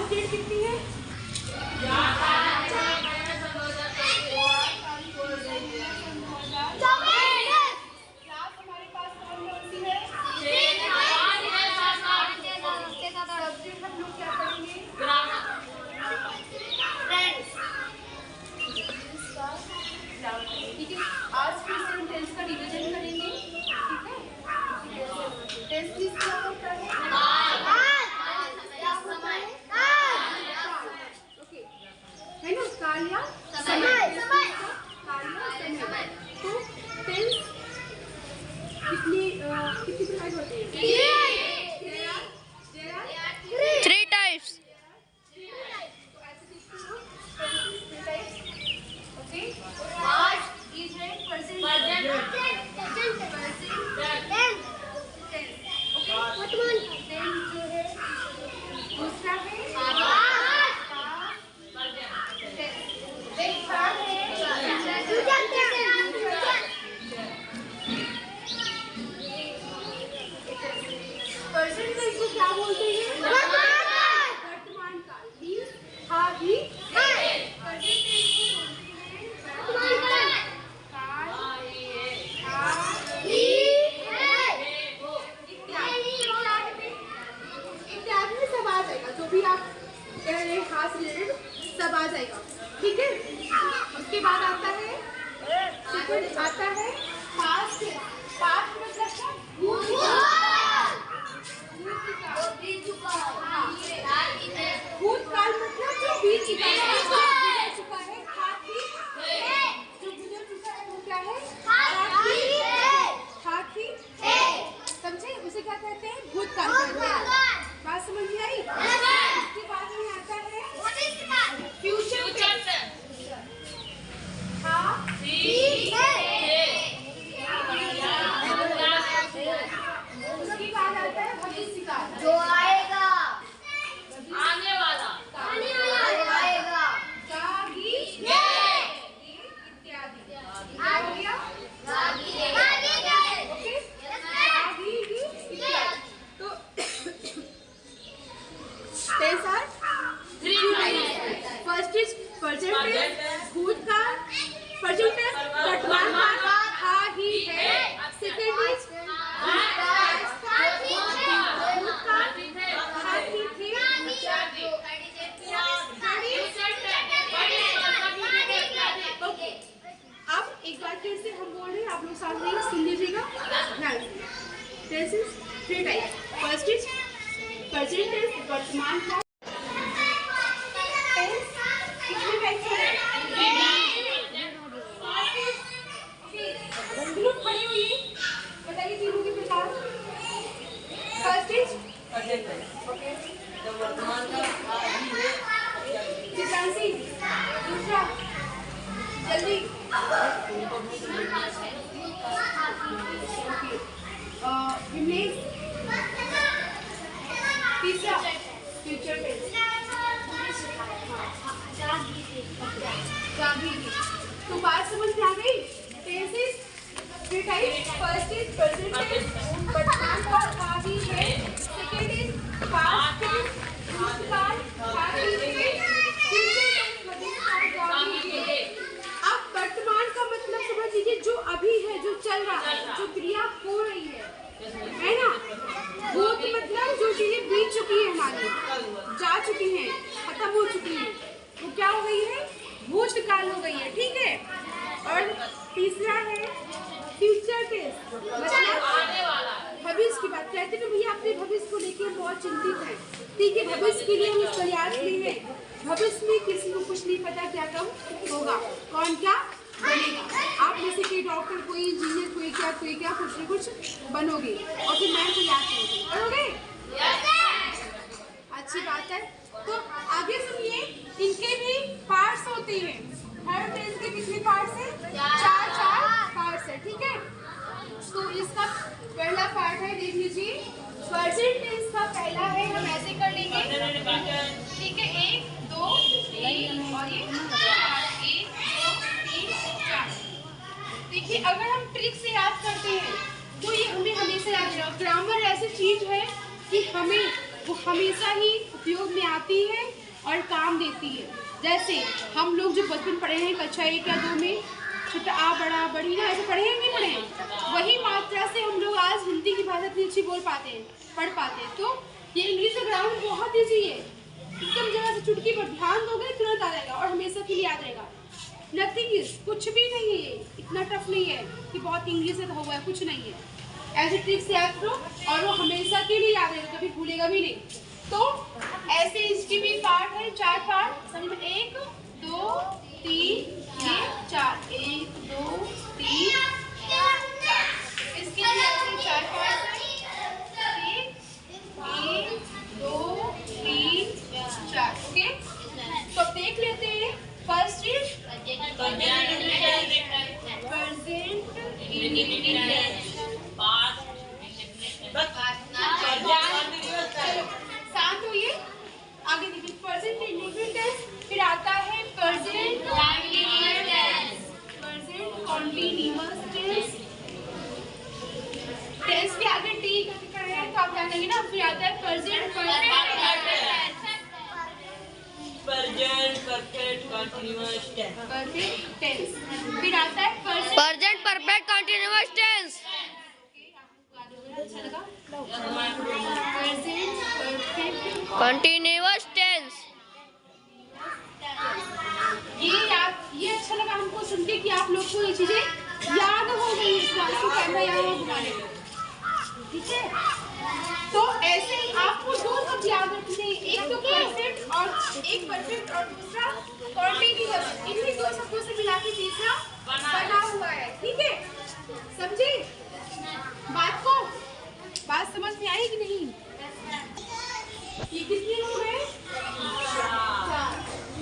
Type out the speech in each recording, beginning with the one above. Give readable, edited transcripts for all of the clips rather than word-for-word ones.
Last date कितनी है? ठीक है, आज फिर से हम टेंस का डिवीजन करेंगे। ठीक है, टेंस किस क्या होता है? ओके, है ना, काल या समय। तो टेंस कितनी प्रकार होते हैं? 3 types. दूसरा है प्रेजेंट टेंस को क्या बोलते हैं? वर्तमान काल। हाँ भी जो भी आप कह रहे हैं हाथ रिलेटेड सब आ जाएगा। ठीक है, उसके बाद आता है सेकंड आता है पास्ट। पास्ट मतलब क्या? भूतकाल मतलब जो बीत चुका है, जो गुजर चुका है वो क्या है? हाथी। समझे? उसे क्या कहते हैं? भूतकाल कहते हैं। बात समझ में आई? उसके बाद में आता है फ्यूचर टेंस। हाँ, उसके बाद आता है भविष्य काल, जो आएगा, आने वाला, आएगा, इत्यादि। तो tense are 3 types. First is present tense, भूतकाल, प्रेजेंट टेंस वर्तमान काल, था ही है। सेकंड इज भूतकाल, हाथी थे। ओके, अब एक बार फिर से हम बोल रहे हैं, आप लोग साथ में सुन लीजिएगा। Tense is 3 types. First is present tense वर्तमान काल। टेंस कितने टाइप्स हैं? ग्रुप बनी हुई है, बताइए तीनों के प्रकार। First is okay, Chitranshi. दूसरा जल्दी विमलेश। तीसरा फ्यूचर टेंस। तो बात समझ में आ गई? Tense is 3 types. First is present tense, वर्तमान काल, था ही है। सेकंड इज पास्ट टेंस, भूतकाल, था ही है। फ्यूचर टेंस, भविष्यकाल, था ही है। अब वर्तमान का मतलब समझ लीजिए जो अभी है, जो चल रहा है, जो क्रिया हो रही है ना। भूत मतलब जो चीजें बीत चुकी है, हमारी जा चुकी हैं, खत्म हो चुकी हैं, वो क्या हो गई है? भूतकाल हो गई है। ठीक है, और तीसरा है फ्यूचर टेंस, मतलब भविष्य की बात कहते हैं। भैया अपने भविष्य को लेकर बहुत चिंतित है। ठीक है, भविष्य के लिए हम इस प्रयास में हैं। भविष्य में किसी को कुछ नहीं पता क्या कब होगा, कौन क्या बनेगा। आप में से कोई डॉक्टर, कोई इंजीनियर, कोई क्या कुछ न कुछ बनोगे और फिर मैं को याद करोगे। अच्छी बात है। तो आगे सुनिए, इनके भी पार्ट्स होते हैं। हर टेंस के कितने पार्ट्स हैं? 4 पार्ट्स है। ठीक है, तो इसका पहला पार्ट है, देख लीजिए। प्रेजेंट टेंस का पहला है, हम ऐसे कर लेंगे। ठीक है, 1 2 3 और ये 4। 1 2 3 4। देखिए, अगर हम ट्रिक से याद करते हैं तो ये हमें हमेशा याद रखना। ग्रामर ऐसी चीज है कि हमें वो हमेशा ही उपयोग में आती है। और काम देती है। जैसे हम लोग जो बचपन पढ़े हैं कक्षा 1 या 2 में छोटा आ बड़ा बड़ी ना ऐसे पढ़े हैं नहीं पढ़े हैं, वही मात्रा से हम लोग आज हिंदी की भाषा इतनी अच्छी बोल पाते हैं, पढ़ पाते हैं। तो ये इंग्लिश का ग्रामर बहुत ईजी है, एकदम जगह से चुटकी पर ध्यान दोगे तुरंत आ जाएगा और हमेशा के लिए याद रहेगा। नथिंग इज, कुछ भी नहीं है, इतना टफ नहीं है कि बहुत इंग्लिश से हुआ है, कुछ नहीं है। ऐसे ट्रिक से याद करो और वो हमेशा के लिए याद रहेगा, कभी भूलेगा भी नहीं। तो ऐसे इसकी भी पार्ट है, 4 पार्ट समझ में, 1 2 3 ये 4, 1 2 3 4। इसके भी ऐसे 4 पार्ट है, 1 2 3 4। ओके, तो अब देख लेते हैं। फर्स्ट इज प्रेजेंट इंडिपेंडेंस, चलो शांत होइए, आगे देखिए। प्रेजेंट इंडिपेंडेंस, फिर आता है present continuous tense, present continuous tense. Tense के आगे टी करके खड़े हैं तो आप जानेंगे ना। फिर आता है present perfect continuous tense, perfect tense. फिर आता है प्रेजेंट परफेक्ट कंटीन्यूअस टेंस। अच्छा लगा? Present perfect continuous tense. ये अच्छा लगा हमको सुन के कि आप लोग को ये चीजें याद हो गई, इसको करना याद हो घुमाने में, ठीक है? तो ऐसे आपको 2 शब्द याद रखने, एक तो परफेक्ट और दूसरा कंटीन्यूअस। इन्हीं 2 शब्दों से मिला के तीसरा बना हुआ है, ठीक है? समझे बात समझ में आई कि नहीं? ये कितने लोग हैं? 4।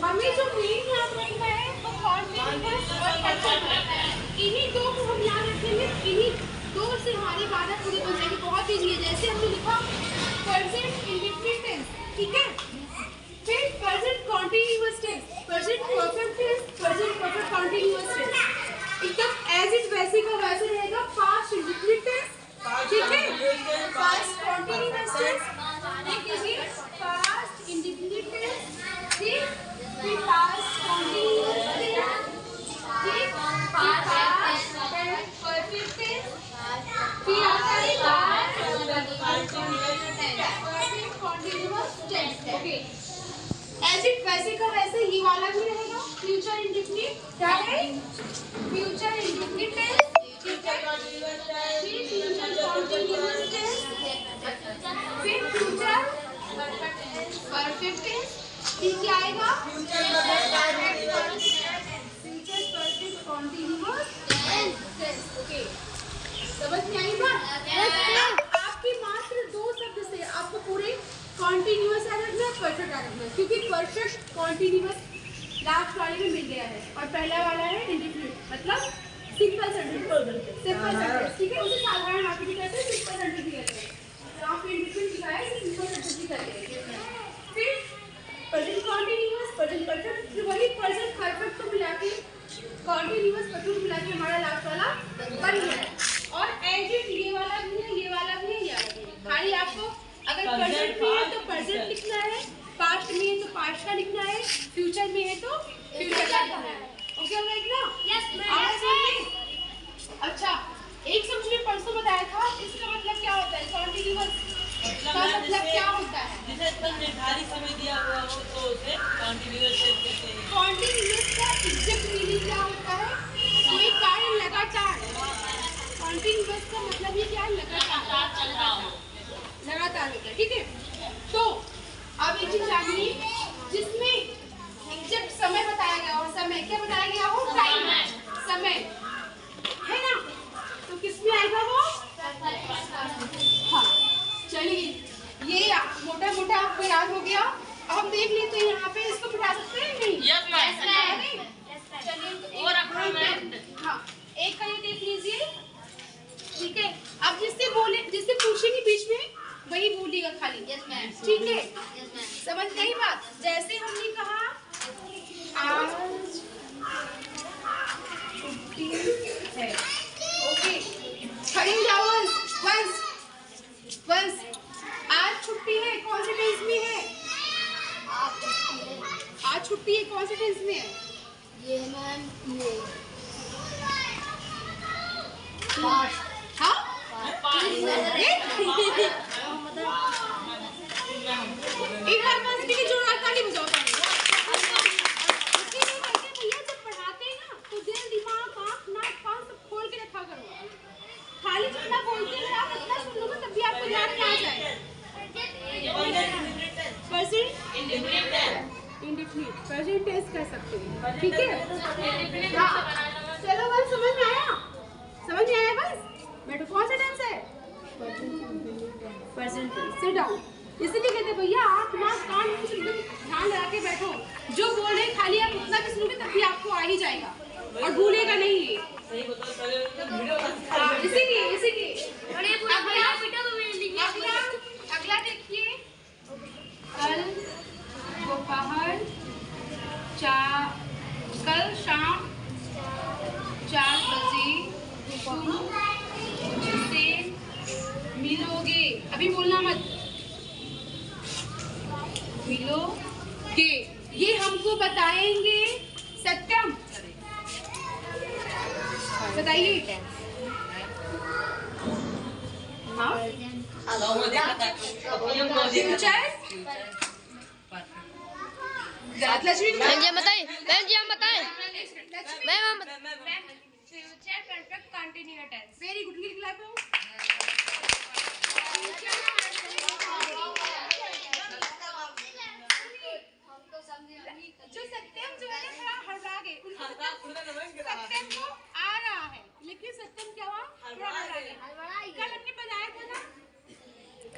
मम्मी जो मेन याद रखना है वो कॉन्टिन्यूअस और परफेक्ट, इन्हीं 2 को हम याद रखेंगे। इन्हीं 2 से हमारी बात पूरी बन जाएगी, बहुत ईजी है। जैसे हमने लिखा प्रेजेंट इंडेफिनिट टेंस, ठीक है? फिर present continuous tense, present perfect tense, present perfect continuous tense, एकदम एज इट वैसे का वैसे रहेगा। पास्ट इंडेफिनिट टेंस, ठीक है? पास्ट कंटीन्यूअस टेंस, ठीक है? पास्ट इंडेफिनिट टेंस, ठीक? फिर पास्ट कंटीन्यूअस टेंस, ठीक? पास्ट परफेक्ट टेंस, फिर आता है past continuous tense. Okay, as it वैसे का वैसे ये वाला भी रहेगा। फ्यूचर इंडेफिनिट क्या है? Future indefinite tense, future continuous tense, फिर फ्यूचर परफेक्ट टेंस, फिर क्या आएगा? Future perfect continuous tense. Okay, समझ में आई बात? आपके मात्र 2 शब्द से आपको पूरे कंटीन्यूअस याद रखना है, परफेक्ट याद रखना है, क्योंकि परफेक्ट कंटीन्यूअस लास्ट वाले में मिल गया है और पहला वाला है इंडेफिनिट, मतलब सिंपल सेंटेंस, ठीक है? उसे साधारण वाक्य भी कहते हैं, सिंपल सेंटेंस भी कहते हैं। यहाँ पे इंडेफिनिट लिखा है, सिंपल सेंटेंस भी कहते हैं। फिर प्रेजेंट कंटीन्यूअस, प्रेजेंट परफेक्ट, फिर वही प्रेजेंट परफेक्ट को मिला के कंटीन्यूअस परफेक्ट मिला के हमारा लास्ट वाला बन गया। और एज इट ये वाला भी है, ये वाला भी है, ये वाला भी है। खाली आपको अगर प्रेजेंट में है तो प्रेजेंट लिखना है, पास्ट में है तो पास्ट का लिखना है, फ्यूचर में है तो फ्यूचर का लिखना है। ओके हो गया ना? Yes ma'am. अच्छा, एक शब्द में परसों बताया था, इसका मतलब क्या होता है? कंटीन्यूअस का मतलब क्या होता है? जिसे निर्धारित समय दिया हुआ हो तो उसे कंटीन्यूअस कहते हैं। कंटीन्यूअस का एग्जैक्ट मीनिंग क्या होता है? कोई कार्य लगातार। कंटीन्यूअस का मतलब ये क्या है? लगातार होता है, ठीक है? तो अब एक चीज जानिए जिसमें एग्जैक्ट समय बताया गया हो, समय क्या बताया गया हो? टाइम, समय, है ना? तो किसमें आएगा वो? हाँ, चलिए ये मोटा मोटा आपको याद हो गया। अब हम देख लेते हैं यहाँ पे, इसको बिठा सकते हैं नहीं? Yes ma'am. चलिए और अपना मैम, हाँ, एक का ये देख लीजिए, ठीक है? अब जिससे पूछेंगे बीच में वही बोलिएगा खाली। Yes ma'am. ठीक है? Yes ma'am. समझ गई बात? जैसे हमने कहा आज छुट्टी है, ओके, खड़े हो जाओ वंस, आज छुट्टी है, कौन से टेंस में है? छुट्टी है कौन से टेंस में है? ये मैम ये हाँ एक बार पॉजिटिव की जोरदार ताली बजाओ। भैया जब पढ़ाते हैं ना तो दिल दिमाग आँख नाक कान सब खोल के रखा करो। खाली जितना बोलते हैं आप उतना सुन लो तब भी आपको ध्यान में आ जाए। प्रेजेंट इंडेफिनिट प्रेजेंट टेंस कर सकते हैं, ठीक है? हाँ चलो बस समझ में आया? समझ में आया बस? बैठो कौन सा टेंस है? Present tense. Sit down. इसलिए कहते भैया आप ना कान में एकदम ध्यान लगा के बैठो, जो बोल रहे खाली आप उतना भी सुनोगे तभी आपको आ ही जाएगा और भूलेगा नहीं ये। इसीलिए अगला देखिए, कल शाम 4 बजे तुम मुझसे मिलोगे। अभी बोलना मत, मिलोगे। ये हमको बताएंगे सत्यम। बताइए। हाँ फ्यूचर लक्ष्मी मैम जी हम बताएं। Ma'am future perfect continuous tense. Very good. Class में जो सत्यम जो है थोड़ा हड़बड़ा गए, सत्यम को आ रहा है लेकिन सत्यम क्या हुआ? थोड़ा हड़बड़ा गए। कल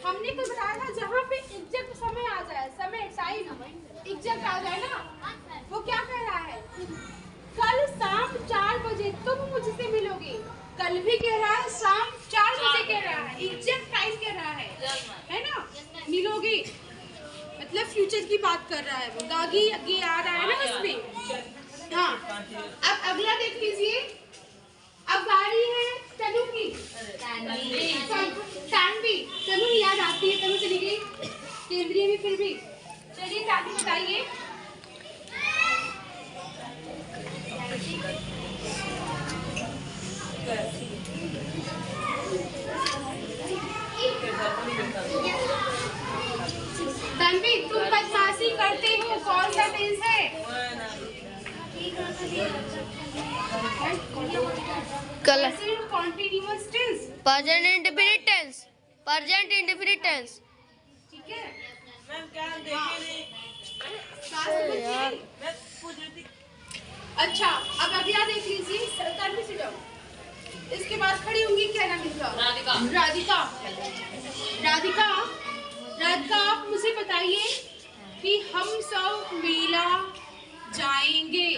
हमने बताया था ना, जहाँ पे एग्जैक्ट समय आ जाए, समय टाइम एग्जैक्ट आ जाए ना, वो क्या कह रहा है? कल शाम 4 बजे तुम मुझसे मिलोगे। कल भी कह रहा है, शाम 4 बजे कह रहा है, एग्जैक्ट टाइम कह रहा है ना? मिलोगे मतलब फ्यूचर की बात कर रहा है वो। गागी ये आ रहा है ना उसमें। हाँ अब अगला देख लीजिए। अब बारी है तनु की। तानवी। तनु याद आती है, तनु चली गई केंद्रीय में फिर भी। चलिए तानवी बताइए। तन्वी तुम बदमाशी करते हो, कौन सा टेंस है? कल continuous tense. Present indefinite tense. ठीक है मैम क्या देखे नहीं? मैं पूछ रही थी। अच्छा अब अगला देख लीजिए। तन्वी से जाओ, इसके बाद खड़ी होंगी, क्या नाम इनका? राधिका। आप मुझे बताइए कि हम सब मेला जाएंगे।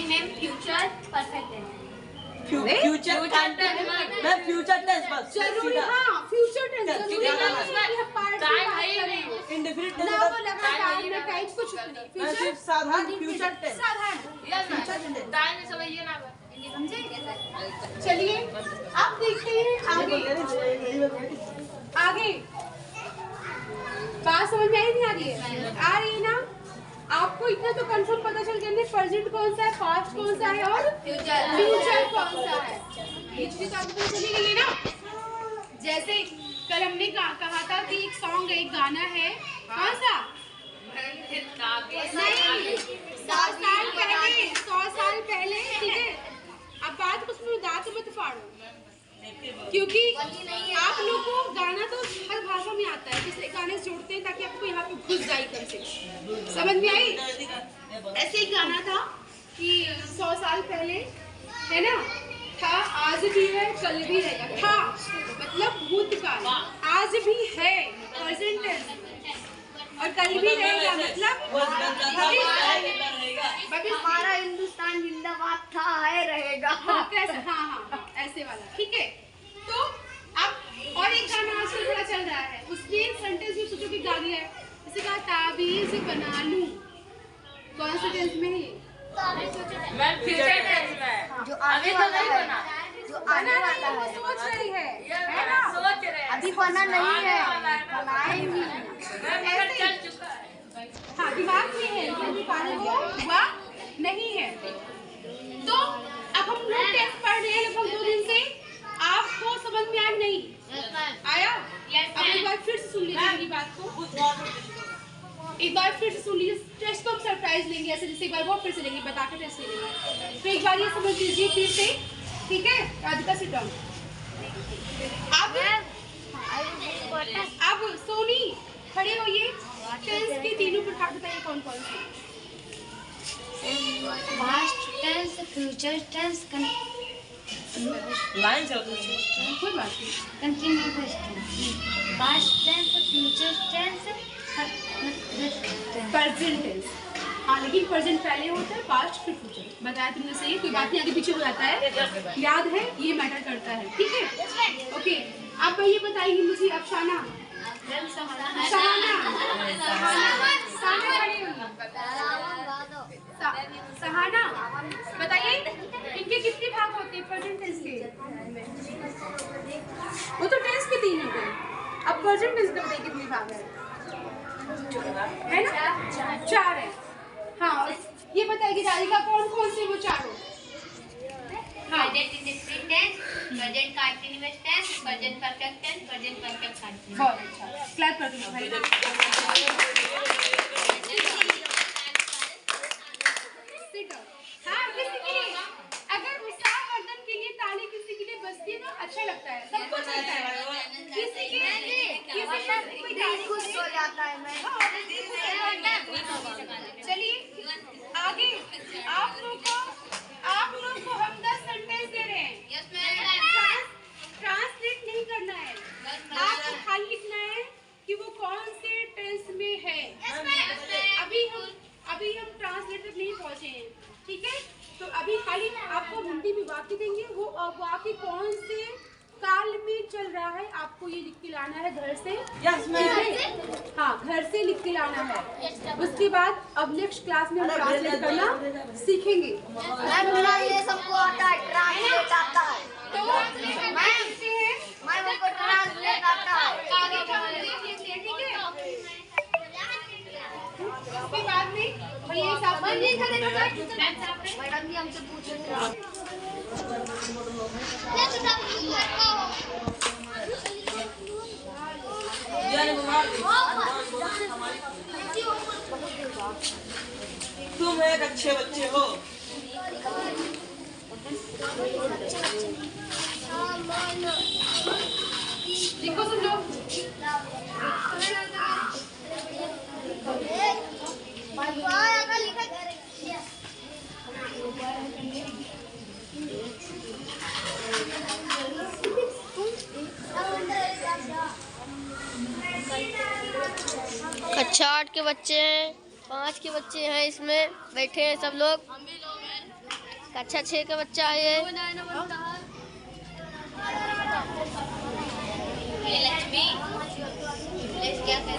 मैम फ्यूचर परफेक्ट है। फ्यूचर टेंस बस। जरूरी हाँ फ्यूचर टेंस जरूरी नहीं है टाइम है नहीं। इंडेफिनिट ना वो लगा टाइम में टाइम कुछ नहीं। फ्यूचर साधारण फ्यूचर टेंस। साधारण टाइम समझिए ना। समझे? चलिए अब देखते हैं आगे बात समझ में आई नहीं? आ रही है ना? आपको इतना तो कंफर्म पता चल गया प्रेजेंट कौन सा है, पास्ट कौन सा है और फ्यूचर कौन सा है। हिस्ट्री तो आपको चली गई ना। जैसे कल हमने कहा था कि एक सॉन्ग है, एक गाना है, कौन सा? नहीं 100 साल पहले ठीक है। अब बात कुछ में दांत मत फाड़ो, क्योंकि आप लोग को गाना तो हर भाषा में आता है, इसलिए गाने से जोड़ते हैं ताकि आपको यहाँ पे घुस जाए कम से। समझ में आई? ऐसे एक गाना था कि 100 साल पहले है ना, था, आज भी है, कल भी रहेगा। था मतलब भूतकाल, आज भी है प्रेजेंट टेंस, और कल भी रहेगा मतलब हमारा हिंदुस्तान जिंदाबाद था, है, रहेगा। हाँ ऐसे वाला। ठीक है, तो अब और एक गाना आजकल बड़ा चल रहा है, उसमें सेंटेंस भी सोचो कि गाली है, जैसे कहा ताबीज बना लूं। कौन से टेंस में है? फ्यूचर टेंस में। जो आगे वाला है, जो आने वाला है, सोच रही है ना? अभी बना नहीं है, बनाएंगे। नहीं है। तो अब हम लोग टेस्ट पढ़ रहे हैं लगभग 2 दिन से, आपको समझ में आया नहीं आया? अब एक बार फिर से सुन लीजिए मेरी बात को, एक बार फिर से सुन लीजिए। टेस्ट तो हम सरप्राइज लेंगे, ऐसे जैसे एक बार वो फिर से लेंगे, बता के टेस्ट लेंगे। तो एक बार ये समझ लीजिए फिर से, ठीक है? Radhika sit down. अब सोनी खड़े होइए। टेंस के तीनों प्रकार बताइए कौन कौन से? Past tense, future tense, line से कोई बात नहीं। Continuous tense. Past tense, future tense, present tense. हाँ, लेकिन प्रेजेंट पहले होता है, पास्ट फिर फ्यूचर। बताया तुमने सही, कोई बात नहीं, आगे पीछे हो जाता है, याद है, ये मैटर करता है, ठीक है? ओके, अब ये बताइए मुझे अफसाना। सहाना बताइए, इनके कितने भाग होते हैं प्रेजेंट टेंस के? वो तो टेंस के 3 हो गए, अब प्रेजेंट टेंस के बताइए कितने भाग है ना? 4 है। हाँ, ये बताइए राधिका कौन कौन से वो 4 हो? हाँ, present tense, present continuous tense, present perfect tense, present perfect continuous. बहुत अच्छा, क्लैप कर दो भाई। हाँ, किसी के लिए अगर उत्साह वर्धन के लिए ताली किसी के लिए बजती है तो अच्छा लगता है, सबको अच्छा लगता है। किसी के खुश हो जाता है मैं। चलिए आगे, आप लोग को हम 10 सेंटेंस दे रहे हैं। ट्रांसलेट नहीं करना है, आपको खाली लिखना है कि वो कौन से टेंस में है। अभी हम ट्रांसलेट तक नहीं पहुंचे हैं, ठीक है? तो अभी खाली आपको हिंदी में वाक्य देंगे, वो वाक्य कौन से काल में चल रहा है आपको ये लिख के लाना है घर से। हाँ, घर से लिख के लाना है। उसके बाद अब नेक्स्ट क्लास में हम ट्रांसलेट करना सीखेंगे। ये सबको आता है, ट्रांसलेट आता है। तो मैं उनको ट्रांसलेट आता है। आगे का हम देख लेते हैं, ठीक है? उसके बाद में भैया हिसाब मैडम जी हमसे पूछेंगे। तुम एक अच्छे बच्चे हो। लिखो सुन लो। कक्षा 8 के बच्चे हैं, 5 के बच्चे हैं, इसमें बैठे हैं सब लोग। कक्षा 6 का बच्चा है ये। लक्ष्मी क्या करिए?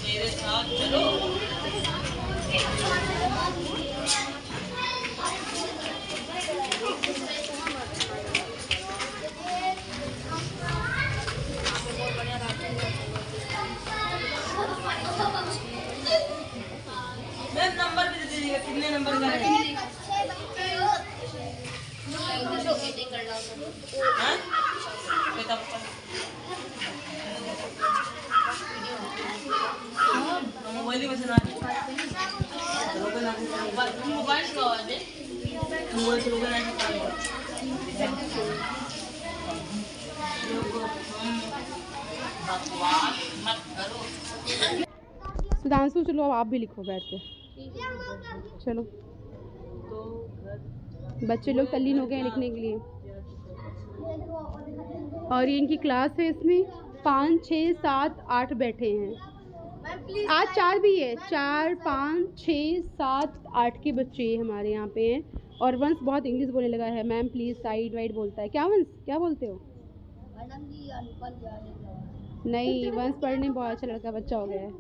मेरे साथ चलो। मैं नंबर भी दे दीजिएगा, कितने नंबर का है? हाँ? मोबाइल में सुना मोबाइल से आवाज है, मोबाइल से लोगों मत करो। सुधांशु चलो अब आप भी लिखो बैठ के। चलो बच्चे लोग तल्लीन हो गए हैं लिखने के लिए। और ये इनकी क्लास है, इसमें 5, 6, 7, 8 बैठे हैं। आज 4 भी है, 4, 5, 6, 7, 8 के बच्चे हमारे यहाँ पे हैं। और वंश बहुत इंग्लिश बोलने लगा है। मैम प्लीज़ साइड वाइड बोलता है। क्या वंश, क्या बोलते हो? नहीं, वंश पढ़ने में बहुत अच्छा लड़का बच्चा हो गया है।